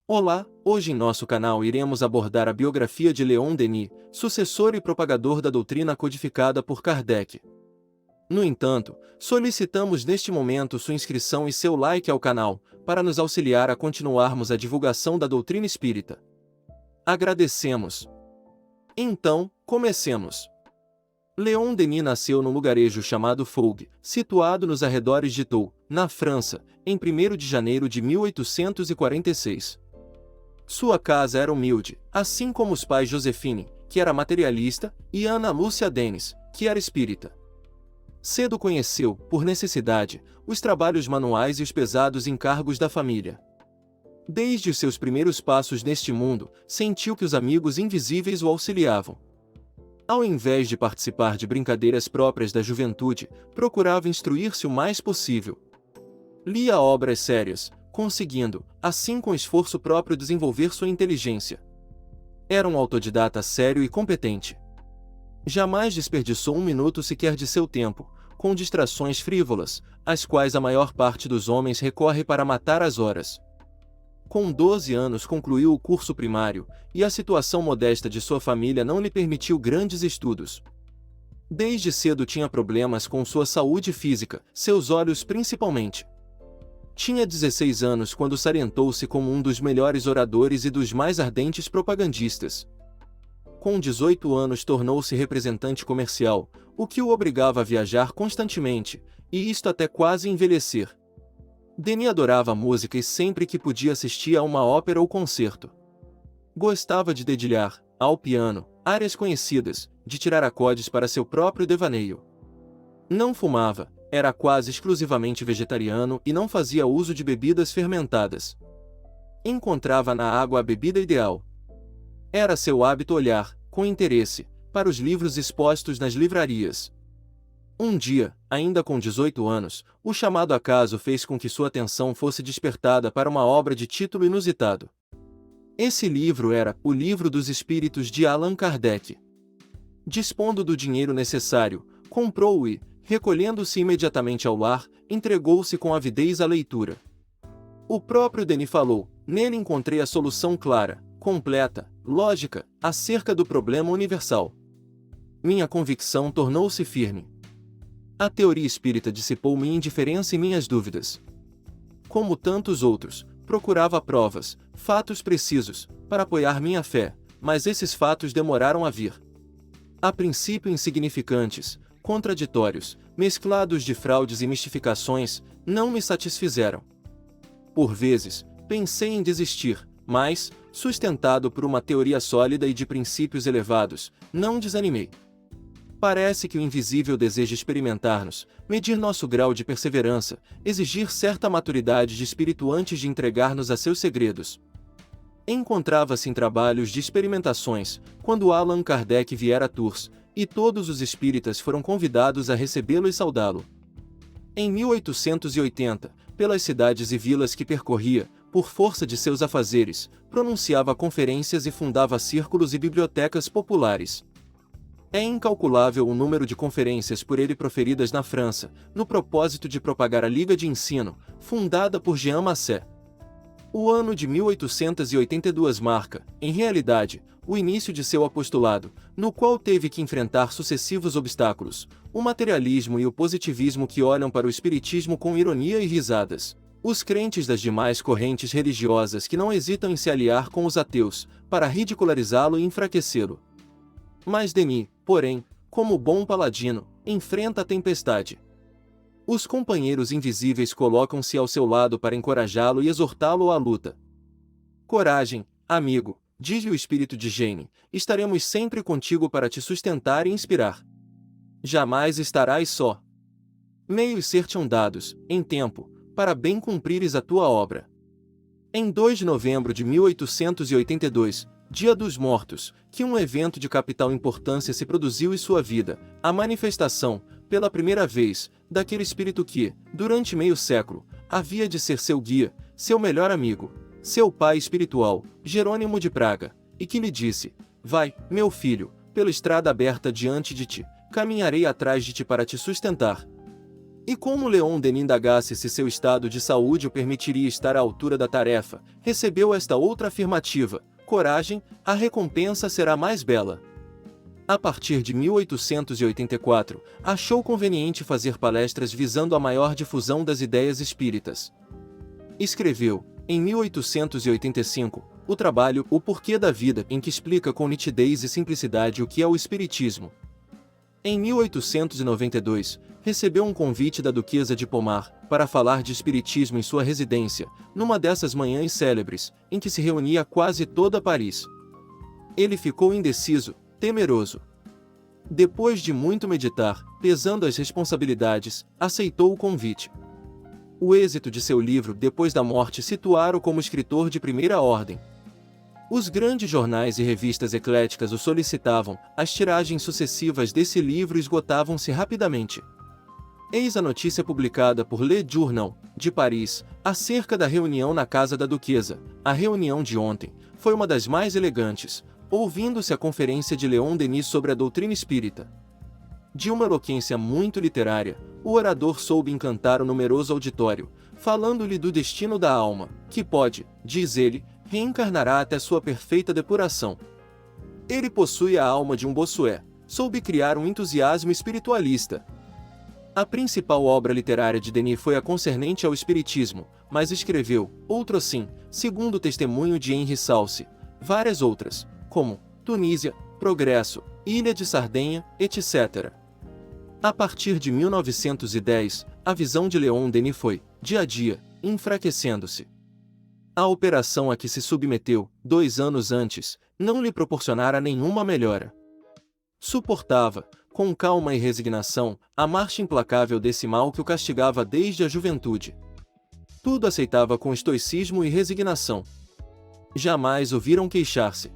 Olá, hoje em nosso canal iremos abordar a biografia de Leon Denis, sucessor e propagador da doutrina codificada por Kardec. No entanto, solicitamos neste momento sua inscrição e seu like ao canal, para nos auxiliar a continuarmos a divulgação da doutrina espírita. Agradecemos. Então, comecemos. Leon Denis nasceu num lugarejo chamado Fougue, situado nos arredores de Tours, na França, em 1º de janeiro de 1846. Sua casa era humilde, assim como os pais Josephine, que era materialista, e Ana Lúcia Denis, que era espírita. Cedo conheceu, por necessidade, os trabalhos manuais e os pesados encargos da família. Desde os seus primeiros passos neste mundo, sentiu que os amigos invisíveis o auxiliavam. Ao invés de participar de brincadeiras próprias da juventude, procurava instruir-se o mais possível. Lia obras sérias, conseguindo, assim com esforço próprio, desenvolver sua inteligência. Era um autodidata sério e competente. Jamais desperdiçou um minuto sequer de seu tempo, com distrações frívolas, às quais a maior parte dos homens recorre para matar as horas. Com 12 anos concluiu o curso primário, e a situação modesta de sua família não lhe permitiu grandes estudos. Desde cedo tinha problemas com sua saúde física, seus olhos principalmente. Tinha 16 anos quando salientou-se como um dos melhores oradores e dos mais ardentes propagandistas. Com 18 anos tornou-se representante comercial, o que o obrigava a viajar constantemente, e isto até quase envelhecer. Denis adorava a música e sempre que podia assistia a uma ópera ou concerto. Gostava de dedilhar, ao piano, áreas conhecidas, de tirar acordes para seu próprio devaneio. Não fumava, era quase exclusivamente vegetariano e não fazia uso de bebidas fermentadas. Encontrava na água a bebida ideal. Era seu hábito olhar, com interesse, para os livros expostos nas livrarias. Um dia, ainda com 18 anos, o chamado acaso fez com que sua atenção fosse despertada para uma obra de título inusitado. Esse livro era O Livro dos Espíritos de Allan Kardec. Dispondo do dinheiro necessário, comprou-o e, recolhendo-se imediatamente ao lar, entregou-se com avidez à leitura. O próprio Denis falou: nele encontrei a solução clara, completa, lógica, acerca do problema universal. Minha convicção tornou-se firme. A teoria espírita dissipou minha indiferença e minhas dúvidas. Como tantos outros, procurava provas, fatos precisos, para apoiar minha fé, mas esses fatos demoraram a vir. A princípio insignificantes, contraditórios, mesclados de fraudes e mistificações, não me satisfizeram. Por vezes, pensei em desistir, mas, sustentado por uma teoria sólida e de princípios elevados, não desanimei. Parece que o invisível deseja experimentar-nos, medir nosso grau de perseverança, exigir certa maturidade de espírito antes de entregar-nos a seus segredos. Encontrava-se em trabalhos de experimentações, quando Allan Kardec viera a Tours, e todos os espíritas foram convidados a recebê-lo e saudá-lo. Em 1880, pelas cidades e vilas que percorria, por força de seus afazeres, pronunciava conferências e fundava círculos e bibliotecas populares. É incalculável o número de conferências por ele proferidas na França, no propósito de propagar a Liga de Ensino, fundada por Jean Massé. O ano de 1882 marca, em realidade, o início de seu apostolado, no qual teve que enfrentar sucessivos obstáculos, o materialismo e o positivismo que olham para o espiritismo com ironia e risadas, os crentes das demais correntes religiosas que não hesitam em se aliar com os ateus, para ridicularizá-lo e enfraquecê-lo. Mas Denis, porém, como bom paladino, enfrenta a tempestade. Os companheiros invisíveis colocam-se ao seu lado para encorajá-lo e exortá-lo à luta. Coragem, amigo, diz-lhe o espírito de Jane, estaremos sempre contigo para te sustentar e inspirar. Jamais estarás só. Meios ser-te-ão dados, em tempo, para bem cumprires a tua obra. Em 2 de novembro de 1882, Dia dos Mortos, que um evento de capital importância se produziu em sua vida, a manifestação, pela primeira vez, daquele espírito que, durante meio século, havia de ser seu guia, seu melhor amigo, seu pai espiritual, Jerônimo de Praga, e que lhe disse: vai, meu filho, pela estrada aberta diante de ti, caminharei atrás de ti para te sustentar. E como Leon Denis indagasse se seu estado de saúde o permitiria estar à altura da tarefa, recebeu esta outra afirmativa: coragem, a recompensa será mais bela. A partir de 1884, achou conveniente fazer palestras visando a maior difusão das ideias espíritas. Escreveu, em 1885, o trabalho O Porquê da Vida, em que explica com nitidez e simplicidade o que é o espiritismo. Em 1892, recebeu um convite da Duquesa de Pomar para falar de espiritismo em sua residência, numa dessas manhãs célebres, em que se reunia quase toda Paris. Ele ficou indeciso, temeroso. Depois de muito meditar, pesando as responsabilidades, aceitou o convite. O êxito de seu livro depois da morte situara-o como escritor de primeira ordem. Os grandes jornais e revistas ecléticas o solicitavam, as tiragens sucessivas desse livro esgotavam-se rapidamente. Eis a notícia publicada por Le Journal, de Paris, acerca da reunião na casa da Duquesa. A reunião de ontem foi uma das mais elegantes, ouvindo-se a conferência de Leon Denis sobre a doutrina espírita. De uma eloquência muito literária, o orador soube encantar o numeroso auditório, falando-lhe do destino da alma, que pode, diz ele, reencarnará até sua perfeita depuração. Ele possui a alma de um Bossuet, soube criar um entusiasmo espiritualista. A principal obra literária de Denis foi a concernente ao espiritismo, mas escreveu, outro assim, segundo o testemunho de Henri Salce, várias outras, como Tunísia, Progresso, Ilha de Sardenha, etc. A partir de 1910, a visão de Leon Denis foi, dia a dia, enfraquecendo-se. A operação a que se submeteu, 2 anos antes, não lhe proporcionara nenhuma melhora. Suportava, com calma e resignação, a marcha implacável desse mal que o castigava desde a juventude. Tudo aceitava com estoicismo e resignação. Jamais o viram queixar-se.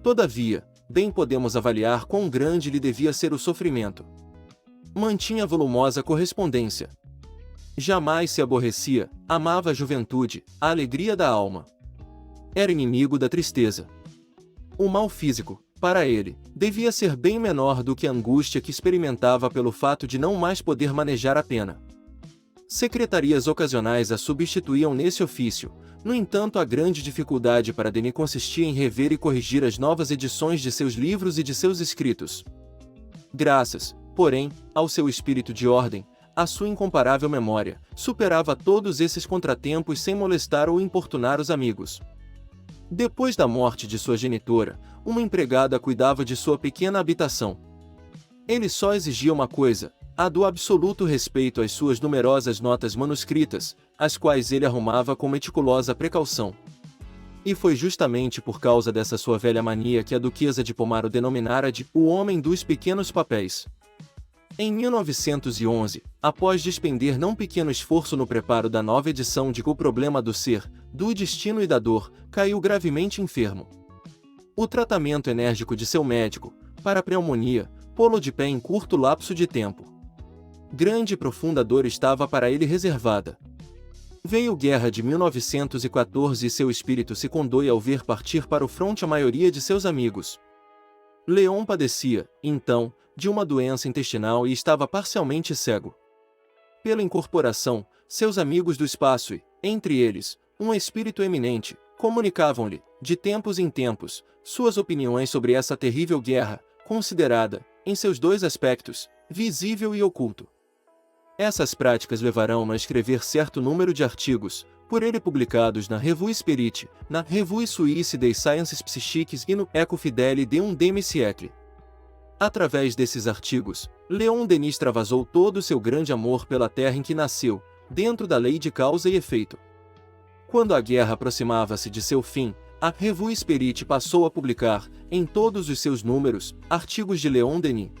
Todavia, bem podemos avaliar quão grande lhe devia ser o sofrimento. Mantinha volumosa correspondência. Jamais se aborrecia, amava a juventude, a alegria da alma. Era inimigo da tristeza. O mal físico, para ele, devia ser bem menor do que a angústia que experimentava pelo fato de não mais poder manejar a pena. Secretarias ocasionais a substituíam nesse ofício. No entanto, a grande dificuldade para Denis consistia em rever e corrigir as novas edições de seus livros e de seus escritos. Graças, porém, ao seu espírito de ordem, a sua incomparável memória superava todos esses contratempos sem molestar ou importunar os amigos. Depois da morte de sua genitora, uma empregada cuidava de sua pequena habitação. Ele só exigia uma coisa, a do absoluto respeito às suas numerosas notas manuscritas, as quais ele arrumava com meticulosa precaução. E foi justamente por causa dessa sua velha mania que a Duquesa de Pomar o denominara de o homem dos pequenos papéis. Em 1911, após despender não pequeno esforço no preparo da nova edição de O Problema do Ser, do Destino e da Dor, caiu gravemente enfermo. O tratamento enérgico de seu médico, para a pneumonia, pô-lo de pé em curto lapso de tempo. Grande e profunda dor estava para ele reservada. Veio guerra de 1914 e seu espírito se condoi ao ver partir para o fronte a maioria de seus amigos. Leon padecia, então, de uma doença intestinal e estava parcialmente cego. Pela incorporação, seus amigos do espaço e, entre eles, um espírito eminente, comunicavam-lhe, de tempos em tempos, suas opiniões sobre essa terrível guerra, considerada, em seus 2 aspectos, visível e oculto. Essas práticas levarão-no a escrever certo número de artigos, por ele publicados na Revue Spirit, na Revue Suisse des Sciences Psychiques e no Eco Fidèle de un demi-siècle. Através desses artigos, Leon Denis extravasou todo o seu grande amor pela terra em que nasceu, dentro da lei de causa e efeito. Quando a guerra aproximava-se de seu fim, a Revue Spirit passou a publicar, em todos os seus números, artigos de Leon Denis.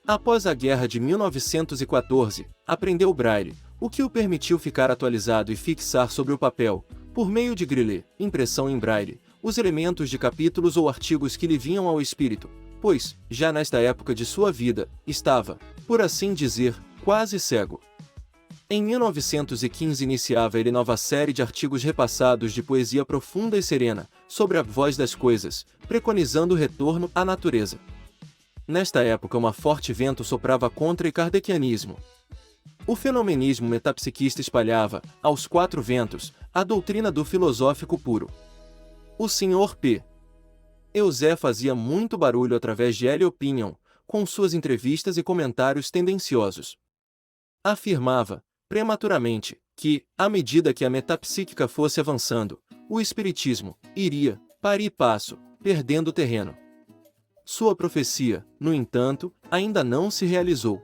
Após a guerra de 1914, aprendeu Braille, o que o permitiu ficar atualizado e fixar sobre o papel, por meio de grelê, impressão em Braille, os elementos de capítulos ou artigos que lhe vinham ao espírito, pois, já nesta época de sua vida, estava, por assim dizer, quase cego. Em 1915 iniciava ele nova série de artigos repassados de poesia profunda e serena, sobre a voz das coisas, preconizando o retorno à natureza. Nesta época um forte vento soprava contra o kardecianismo. O fenomenismo metapsiquista espalhava, aos quatro ventos, a doutrina do filosófico puro. O Sr. P. Eusé fazia muito barulho através de L. Opinion, com suas entrevistas e comentários tendenciosos. Afirmava, prematuramente, que, à medida que a metapsíquica fosse avançando, o espiritismo iria, para e passo, perdendo terreno. Sua profecia, no entanto, ainda não se realizou.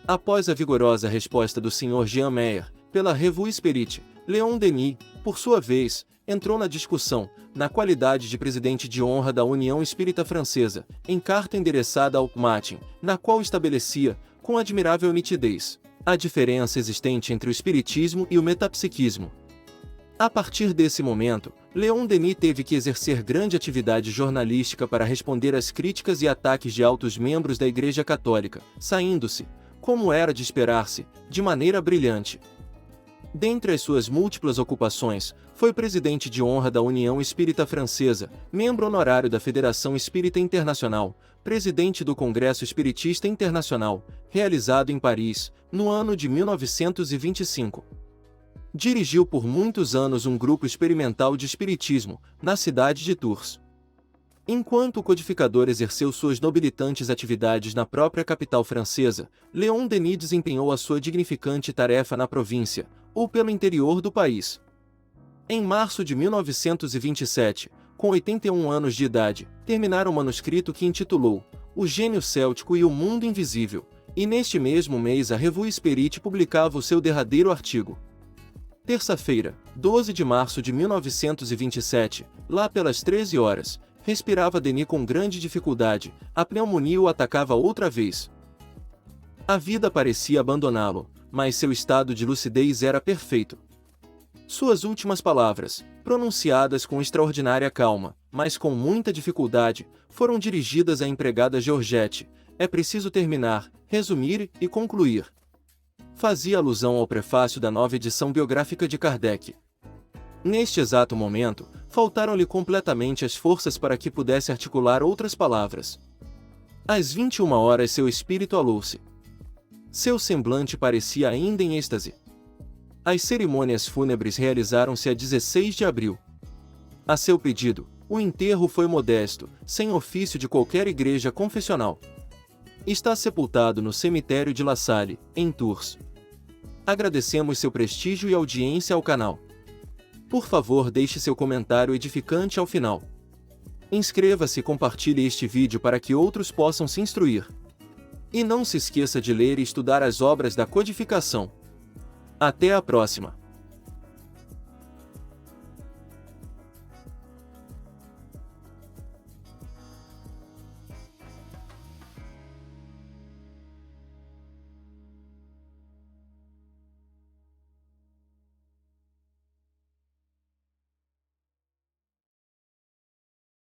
Após a vigorosa resposta do Sr. Jean Meyer, pela Revue Spirit, Leon Denis, por sua vez, entrou na discussão, na qualidade de presidente de honra da União Espírita Francesa, em carta endereçada ao Matin, na qual estabelecia, com admirável nitidez, a diferença existente entre o espiritismo e o metapsiquismo. A partir desse momento, Leon Denis teve que exercer grande atividade jornalística para responder às críticas e ataques de altos membros da Igreja Católica, saindo-se, como era de esperar-se, de maneira brilhante. Dentre as suas múltiplas ocupações, foi presidente de honra da União Espírita Francesa, membro honorário da Federação Espírita Internacional, presidente do Congresso Espiritista Internacional, realizado em Paris, no ano de 1925. Dirigiu por muitos anos um grupo experimental de espiritismo, na cidade de Tours. Enquanto o codificador exerceu suas nobilitantes atividades na própria capital francesa, Leon Denis desempenhou a sua dignificante tarefa na província, ou pelo interior do país. Em março de 1927, com 81 anos de idade, terminara o manuscrito que intitulou O Gênio Céltico e o Mundo Invisível, e neste mesmo mês a Revue Spirit publicava o seu derradeiro artigo. Terça-feira, 12 de março de 1927, lá pelas 13 horas, respirava Denis com grande dificuldade, a pneumonia o atacava outra vez. A vida parecia abandoná-lo, mas seu estado de lucidez era perfeito. Suas últimas palavras, pronunciadas com extraordinária calma, mas com muita dificuldade, foram dirigidas à empregada Georgette: é preciso terminar, resumir e concluir. Fazia alusão ao prefácio da nova edição biográfica de Kardec. Neste exato momento, faltaram-lhe completamente as forças para que pudesse articular outras palavras. Às 21 horas seu espírito alou-se. Seu semblante parecia ainda em êxtase. As cerimônias fúnebres realizaram-se a 16 de abril. A seu pedido, o enterro foi modesto, sem ofício de qualquer igreja confessional. Está sepultado no cemitério de La Salle, em Tours. Agradecemos seu prestígio e audiência ao canal. Por favor, deixe seu comentário edificante ao final. Inscreva-se e compartilhe este vídeo para que outros possam se instruir. E não se esqueça de ler e estudar as obras da codificação. Até a próxima!